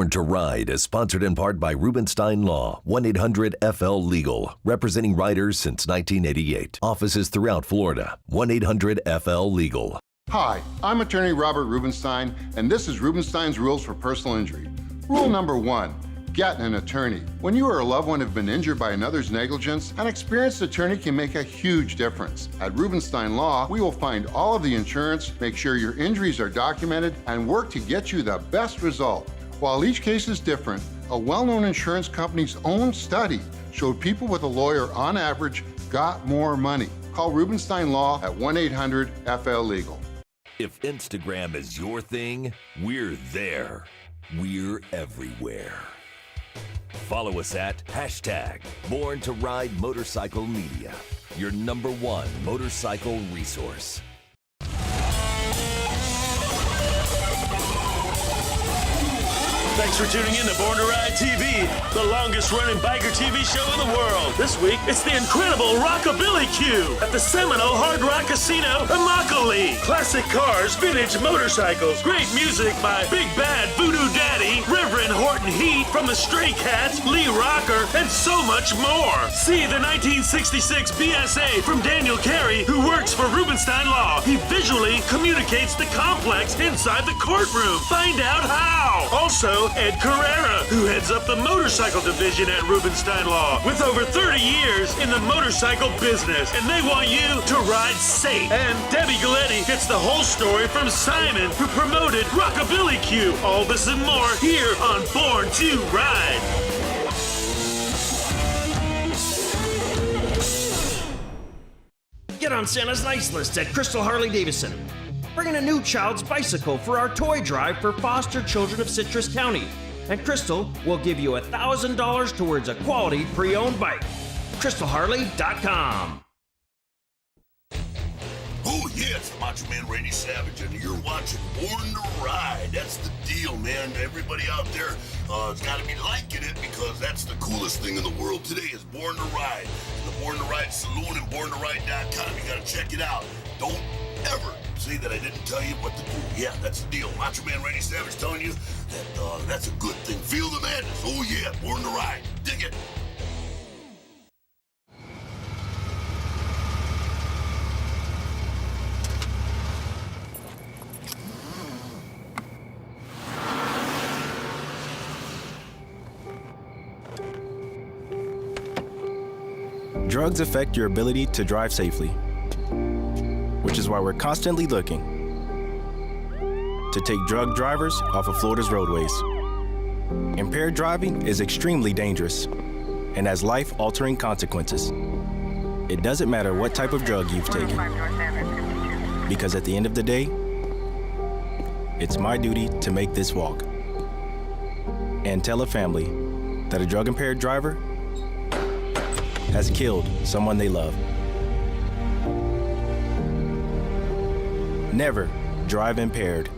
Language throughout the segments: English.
Born to Ride is sponsored in part by Rubenstein Law, 1-800-FL-LEGAL, representing riders since 1988. Offices throughout Florida, 1-800-FL-LEGAL. Hi, I'm attorney Robert Rubenstein, and this is Rubenstein's Rules for Personal Injury. Rule number 1, get an attorney. When you or a loved one have been injured by another's negligence, an experienced attorney can make a huge difference. At Rubenstein Law, we will find all of the insurance, make sure your injuries are documented, and work to get you the best result. While each case is different, a well-known insurance company's own study showed people with a lawyer on average got more money. Call Rubenstein Law at 1-800-FL-LEGAL. If Instagram is your thing, we're there. We're everywhere. Follow us at #Born to Ride Motorcycle Media, your #1 motorcycle resource. Thanks for tuning in to Born to Ride TV, the longest-running biker TV show in the world. This week, it's the incredible Rockabillaque at the Seminole Hard Rock Casino, Immokalee. Classic cars, vintage motorcycles, great music by Big Bad Voodoo Daddy, Reverend Horton Heat from the Stray Cats, Lee Rocker, and so much more. See the 1966 BSA from Daniel Carey, who works for Rubenstein Law. He visually communicates the complex inside the courtroom. Find out how. Also, Ed Carrera, who heads up the motorcycle division at Rubenstein Law, with over 30 years in the motorcycle business, and they want you to ride safe. And Debbie Galletti gets the whole story from Simon, who promoted Rockabillaque. All this and more here on Born to Ride. Get on Santa's nice list at Crystal Harley Davidson. Bring in a new child's bicycle for our toy drive for foster children of Citrus County. And Crystal will give you $1,000 towards a quality pre-owned bike. CrystalHarley.com. Oh, yeah, it's Macho Man Randy Savage, and you're watching Born to Ride. That's the deal, man. Everybody out there has got to be liking it because that's the coolest thing in the world today is Born to Ride. And the Born to Ride Saloon and BornToRide.com. You got to check it out. Don't ever say that I didn't tell you what to do. Yeah, that's the deal. Macho Man Randy Savage telling you that that's a good thing. Feel the madness. Oh, yeah, Born to Ride. Dig it. Drugs affect your ability to drive safely, which is why we're constantly looking to take drug drivers off of Florida's roadways. Impaired driving is extremely dangerous and has life-altering consequences. It doesn't matter what type of drug you've taken, because at the end of the day, it's my duty to make this walk and tell a family that a drug-impaired driver has killed someone they love. Never drive impaired.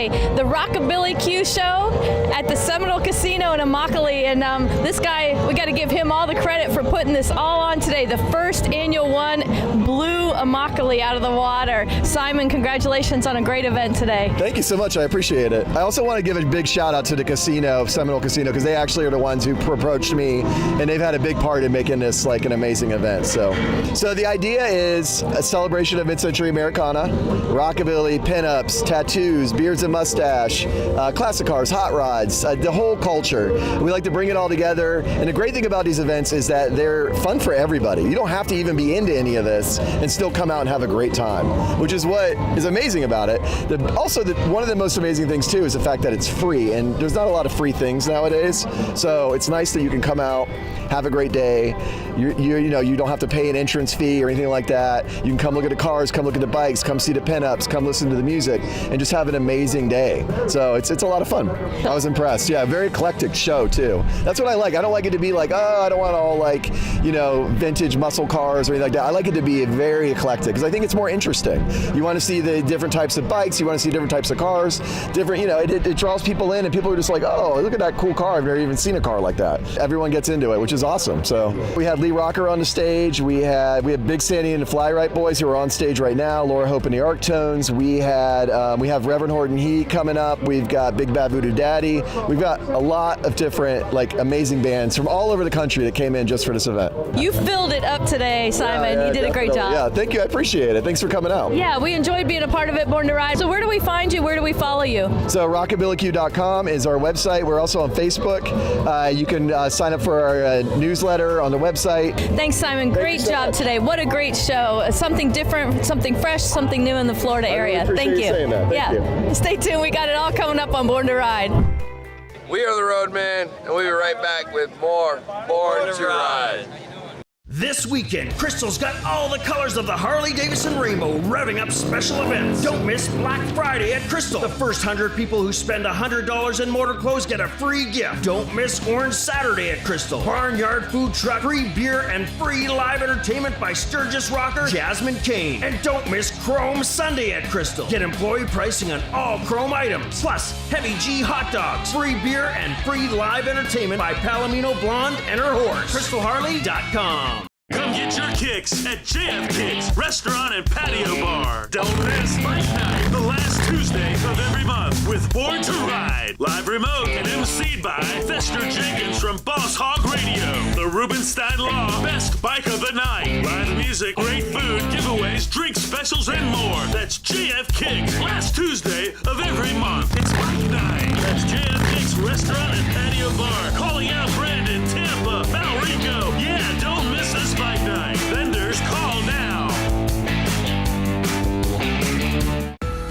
today. The Rockabillaque show at the Seminole Casino in Immokalee. And this guy, we got to give him all the credit for putting this all on today. The first annual one blew Immokalee out of the water. Simon, congratulations on a great event today. Thank you so much. I appreciate it. I also want to give a big shout out to the casino, Seminole Casino, because they actually are the ones who approached me, and they've had a big part in making this like an amazing event. So the idea is a celebration of mid-century Americana, rockabilly, pinups, tattoos, beards and mustache, classic cars, hot rods, the whole culture. We like to bring it all together. And the great thing about these events is that they're fun for everybody. You don't have to even be into any of this and still come out and have a great time, which is what is amazing about it. One of the most amazing things too is the fact that it's free, and there's not a lot of free things nowadays. So it's nice that you can come out, have a great day. You don't have to pay an entrance fee or anything like that. You can come look at the cars, come look at the bikes, come see the pinups, come listen to the music, and just have an amazing day. So it's a lot of fun. I was impressed. Yeah, very eclectic show too. That's what I like. I don't like it to be like, oh, I don't want all like, vintage muscle cars or anything like that. I like it to be very eclectic because I think it's more interesting. You want to see the different types of bikes. You want to see different types of cars. It draws people in, and people are just like, oh, look at that cool car. I've never even seen a car like that. Everyone gets into it, which is awesome. So we had Lee Rocker on the stage. We had Big Sandy and the Fly Right Boys who are on stage right now. Laura Hope and the Arctones. We have Reverend Horton Heat coming up. We've got Big Bad Voodoo Daddy. We've got a lot of different amazing bands from all over the country that came in just for this event. You filled it up today, Simon. You did a great job. Yeah, thank you. I appreciate it. Thanks for coming out. Yeah, we enjoyed being a part of it, Born to Ride. So where do we find you? Where do we follow you? So rockabillaque.com is our website. We're also on Facebook. You can sign up for our newsletter on the website. Thanks, Simon. Great job today. What a great show. Something different, something fresh, something new in the Florida area. Thank you. Saying that. Thank you. Stay tuned. We got it all coming up on Born to Ride. We are the Roadmen, and we'll be right back with more Born to Ride. This weekend, Crystal's got all the colors of the Harley-Davidson rainbow revving up special events. Don't miss Black Friday at Crystal. The first 100 people who spend $100 in motor clothes get a free gift. Don't miss Orange Saturday at Crystal. Barnyard food truck, free beer, and free live entertainment by Sturgis rocker Jasmine Kane. And don't miss Chrome Sunday at Crystal. Get employee pricing on all Chrome items. Plus, Heavy G hot dogs, free beer, and free live entertainment by Palomino Blonde and her horse. CrystalHarley.com. Come get your kicks at JF Kicks Restaurant and Patio Bar. Don't miss Bike Night, the last Tuesday of every month with Born to Ride. Live remote and emceed by Fester Jenkins from Boss Hog Radio. The Rubenstein Law Best Bike of the Night. Live music, great food, giveaways, drink specials, and more. That's JF Kicks, last Tuesday of every month. It's Bike Night. That's JF Kicks Restaurant and Patio Bar. Calling out Brandon, Tampa, Valrico. Yeah, don't miss this Bike Night. Vendors, call now.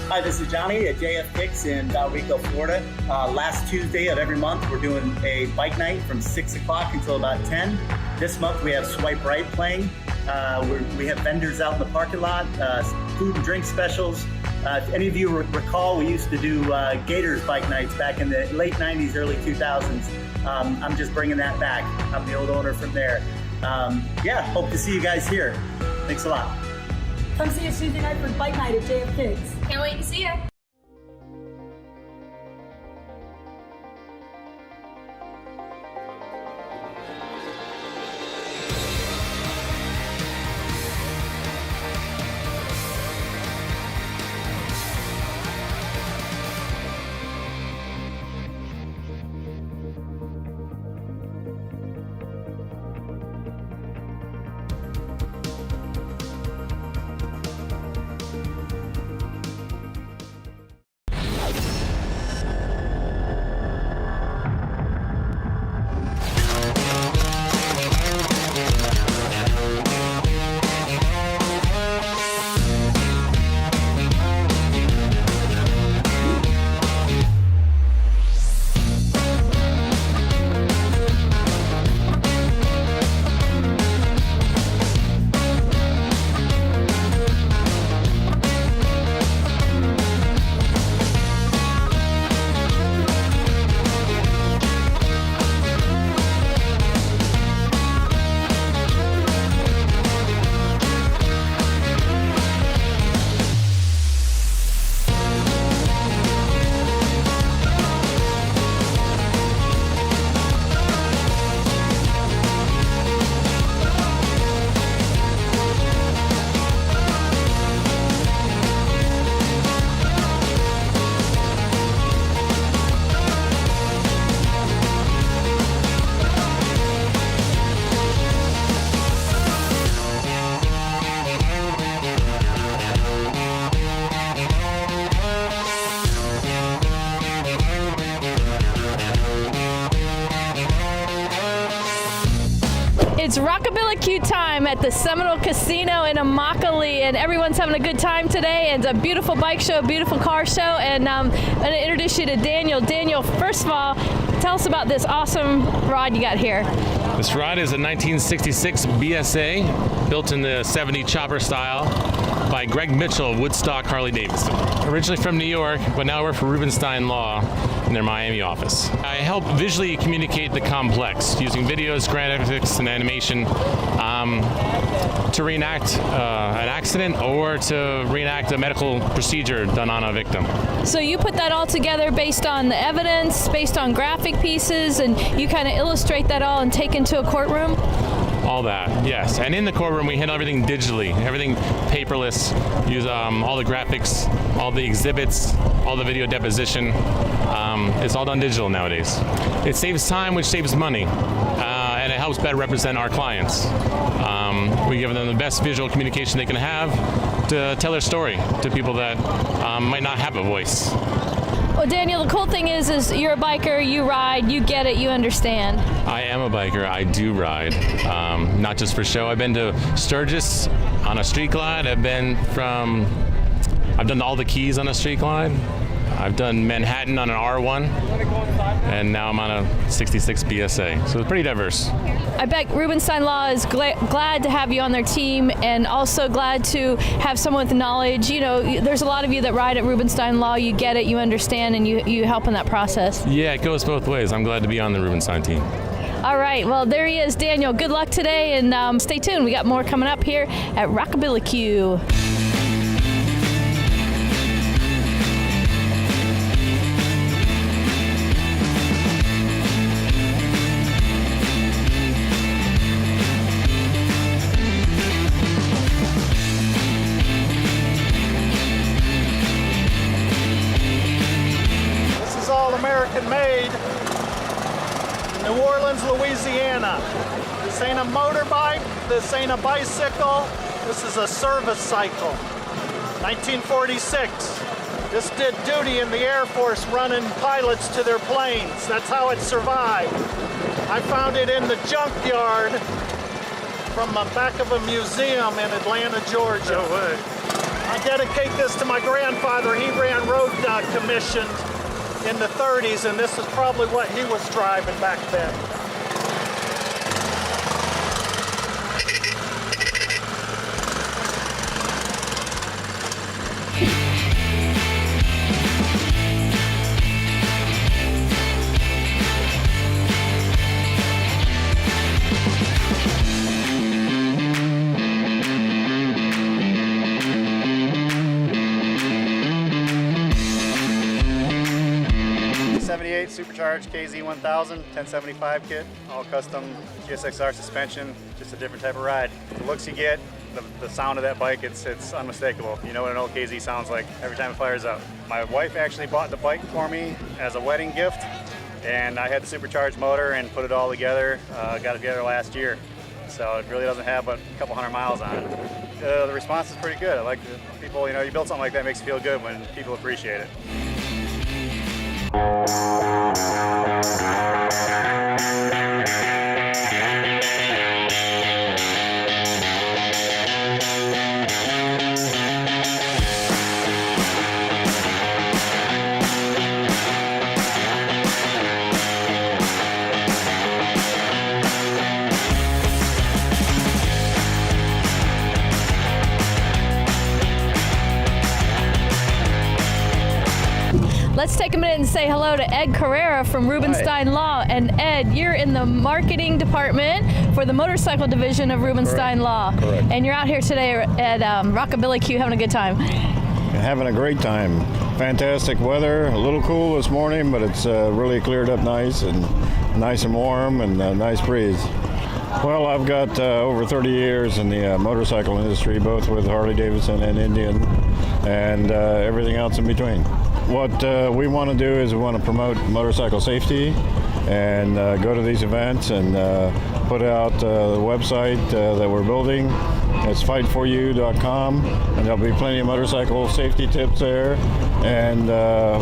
Hi, this is Johnny at JF Kicks in Valrico, Florida. Last Tuesday of every month, we're doing a bike night from 6 o'clock until about 10. This month, we have Swipe Right playing. We have vendors out in the parking lot, food and drink specials. If any of you recall, we used to do Gators bike nights back in the late 90s, early 2000s. I'm just bringing that back. I'm the old owner from there. Hope to see you guys here. Thanks a lot. Come see us Tuesday night for bike night at JF Kicks. Can't wait to see you. It's Rockabillaque time at the Seminole Casino in Immokalee, and everyone's having a good time today. And it's a beautiful bike show, beautiful car show, and I'm going to introduce you to Daniel. Daniel, first of all, tell us about this awesome rod you got here. This rod is a 1966 BSA, built in the 70 chopper style by Greg Mitchell of Woodstock Harley Davidson. Originally from New York, but now I work for Rubenstein Law in their Miami office. I help visually communicate the complex using videos, graphics, and animation to reenact an accident or to reenact a medical procedure done on a victim. So you put that all together based on the evidence, based on graphic pieces, and you kind of illustrate that all and take into a courtroom? All that, yes. And in the courtroom, we handle everything digitally, everything paperless. Use all the graphics, all the exhibits, all the video deposition. It's all done digital nowadays. It saves time, which saves money, and it helps better represent our clients. We give them the best visual communication they can have to tell their story to people that might not have a voice. Well, Daniel, the cool thing is you're a biker, you ride, you get it, you understand. I am a biker. I do ride, not just for show. I've been to Sturgis on a street glide. I've done all the Keys on a street glide. I've done Manhattan on an R1, and now I'm on a 66 BSA. So it's pretty diverse. I bet Rubenstein Law is glad to have you on their team, and also glad to have someone with knowledge. You know, there's a lot of you that ride at Rubenstein Law. You get it, you understand, and you help in that process. Yeah, it goes both ways. I'm glad to be on the Rubenstein team. All right, well, there he is, Daniel. Good luck today, and stay tuned. We got more coming up here at Rockabillaque. American made in New Orleans, Louisiana. This ain't a motorbike, this ain't a bicycle, this is a service cycle. 1946. This did duty in the Air Force running pilots to their planes. That's how it survived. I found it in the junkyard from the back of a museum in Atlanta, Georgia. No way. I dedicate this to my grandfather. He ran road commissions in the 30s, and this is probably what he was driving back then. Supercharged KZ1000 1075 kit, all custom GSXR suspension, just a different type of ride. The looks you get, the sound of that bike, it's unmistakable. You know what an old KZ sounds like every time it fires up. My wife actually bought the bike for me as a wedding gift, and I had the supercharged motor and put it all together, got it together last year. So it really doesn't have but a couple hundred miles on it. The response is pretty good. I like the people, you build something like that, it makes you feel good when people appreciate it. Let's take a minute and say hello to Ed Carrera from Rubenstein Law. And Ed, you're in the marketing department for the motorcycle division of Rubenstein Law. Correct. And you're out here today at Rockabillaque having a good time. Having a great time. Fantastic weather, a little cool this morning, but it's really cleared up nice and warm and a nice breeze. Well, I've got over 30 years in the motorcycle industry, both with Harley Davidson and Indian, and everything else in between. What we want to do is we want to promote motorcycle safety and go to these events and put out the website that we're building It's fightforyou.com, and there'll be plenty of motorcycle safety tips there. And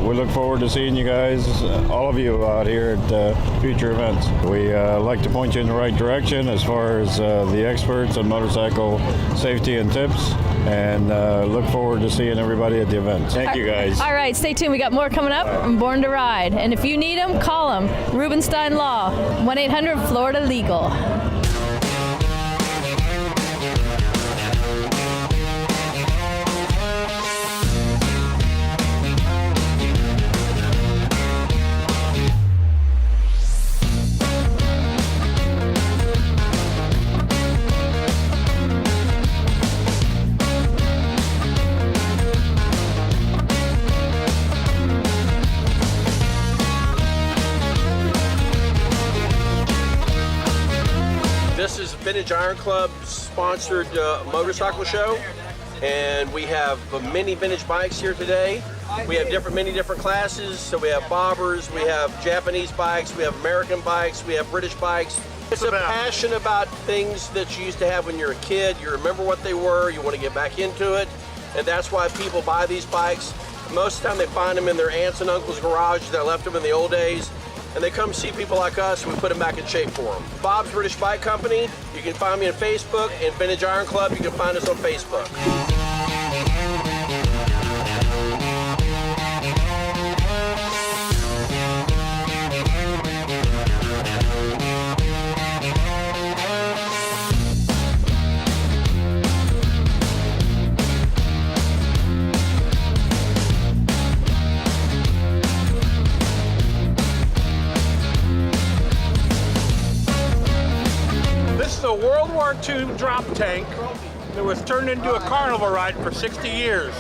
we look forward to seeing you guys, all of you out here at future events. We like to point you in the right direction as far as the experts on motorcycle safety and tips, and look forward to seeing everybody at the event. Thank you guys. All right, stay tuned. We got more coming up from Born to Ride. And if you need them, call them. Rubenstein Law, 1-800-FLORIDA-LEGAL. This is Vintage Iron Club sponsored motorcycle show, and we have many vintage bikes here today. We have many different classes, so we have bobbers, we have Japanese bikes, we have American bikes, we have British bikes. It's a passion about things that you used to have when you were a kid. You remember what they were, you want to get back into it, and that's why people buy these bikes. Most of the time they find them in their aunts and uncles' garage that left them in the old days. And they come see people like us, and we put them back in shape for them. Bob's British Bike Company, you can find me on Facebook, and Vintage Iron Club, you can find us on Facebook. This is a World War II drop tank that was turned into a carnival ride for 60 years.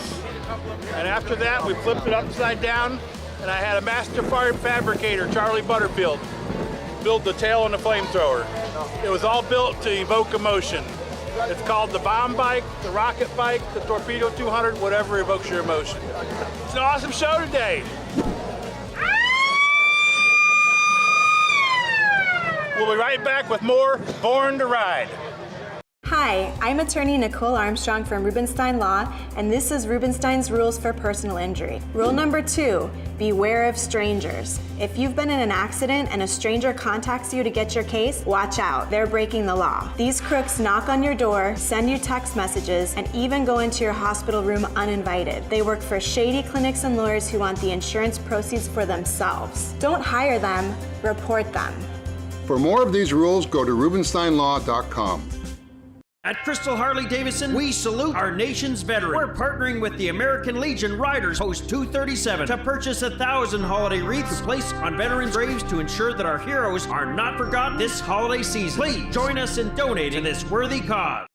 And after that, we flipped it upside down, and I had a master fabricator, Charlie Butterfield, build the tail and the flamethrower. It was all built to evoke emotion. It's called the bomb bike, the rocket bike, the torpedo 200, whatever evokes your emotion. It's an awesome show today. We'll be right back with more Born to Ride. Hi, I'm attorney Nicole Armstrong from Rubenstein Law, and this is Rubenstein's Rules for Personal Injury. Rule number 2, beware of strangers. If you've been in an accident and a stranger contacts you to get your case, watch out. They're breaking the law. These crooks knock on your door, send you text messages, and even go into your hospital room uninvited. They work for shady clinics and lawyers who want the insurance proceeds for themselves. Don't hire them, report them. For more of these rules, go to rubensteinlaw.com. At Crystal Harley Davidson, we salute our nation's veterans. We're partnering with the American Legion Riders Post 237 to purchase 1,000 holiday wreaths to place on veterans' graves to ensure that our heroes are not forgotten this holiday season. Please join us in donating to this worthy cause.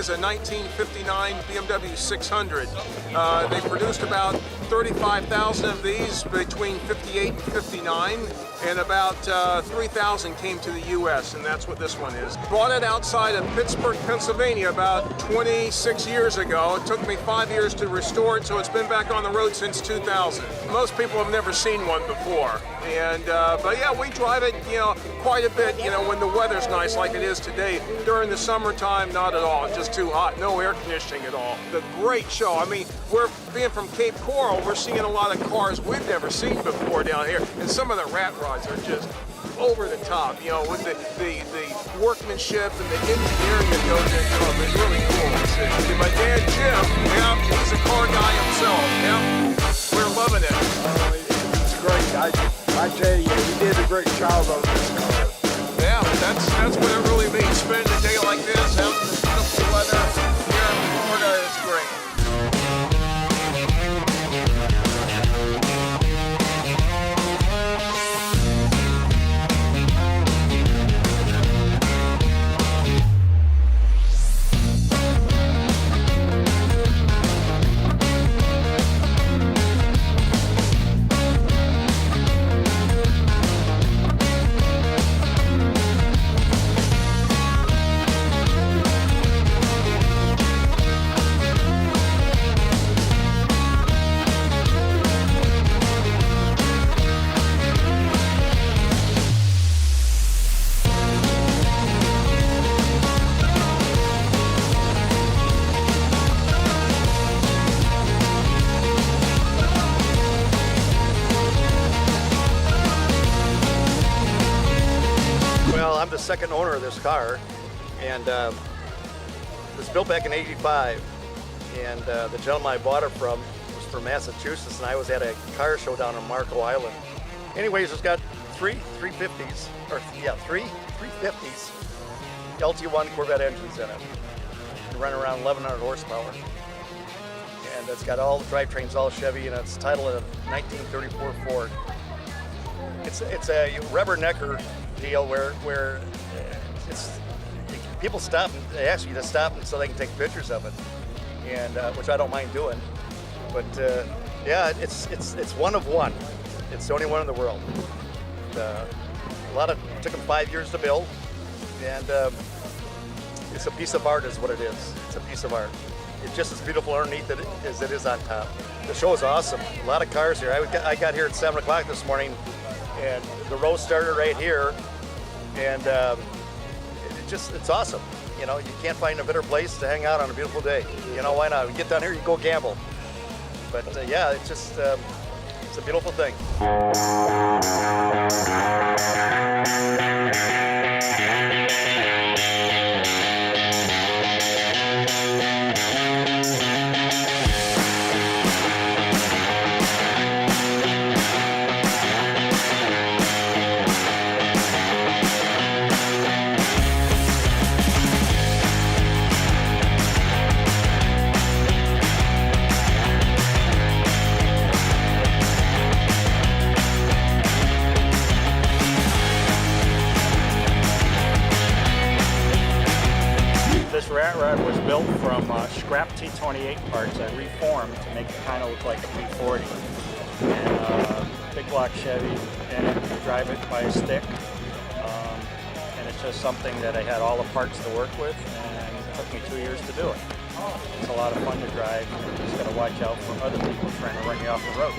is a 1959 BMW 600. They produced about 35,000 of these between 58 and 59, and about 3,000 came to the U.S., and that's what this one is. Bought it outside of Pittsburgh, Pennsylvania about 26 years ago. It took me 5 years to restore it, so it's been back on the road since 2000. Most people have never seen one before, and but yeah, we drive it, quite a bit, when the weather's nice like it is today. During the summertime, not at all. It's just too hot. No air conditioning at all. The great show. I mean, we're being from Cape Coral, we're seeing a lot of cars we've never seen before down here, and some of the rat rods are just over the top, with the workmanship and the engineering that goes into them. It's really cool to see. And my dad, Jim, he's a car guy himself. We're loving it. It's great. I tell you, you did a great job on this car. Yeah, that's what it really means. Spending a day like this, having this beautiful weather here in Florida, it's great. I'm the second owner of this car, and it was built back in '85, and the gentleman I bought it from was from Massachusetts, and I was at a car show down on Marco Island. Anyways, it's got three 350s LT1 Corvette engines in it, and run around 1,100 horsepower. And it's got all the drivetrains, all Chevy, and it's titled a 1934 Ford. It's a rubbernecker deal where it's people stop and they ask you to stop so they can take pictures of it, and which I don't mind doing. But yeah, it's one of one. It's the only one in the world. Took them 5 years to build, and it's a piece of art, is what it is. It's a piece of art. It's just as beautiful underneath as it is on top. The show is awesome. A lot of cars here. I got here at 7 o'clock this morning, and the row started right here, and it's awesome. You can't find a better place to hang out on a beautiful day. Why not? You get down here, you go gamble. But yeah, it's just it's a beautiful thing. This rat rod was built from scrap T28 parts I reformed to make it kind of look like a P40. And big block Chevy, and you drive it by a stick. And it's just something that I had all the parts to work with, and it took me 2 years to do it. It's a lot of fun to drive. You just got to watch out for other people trying to run you off the road.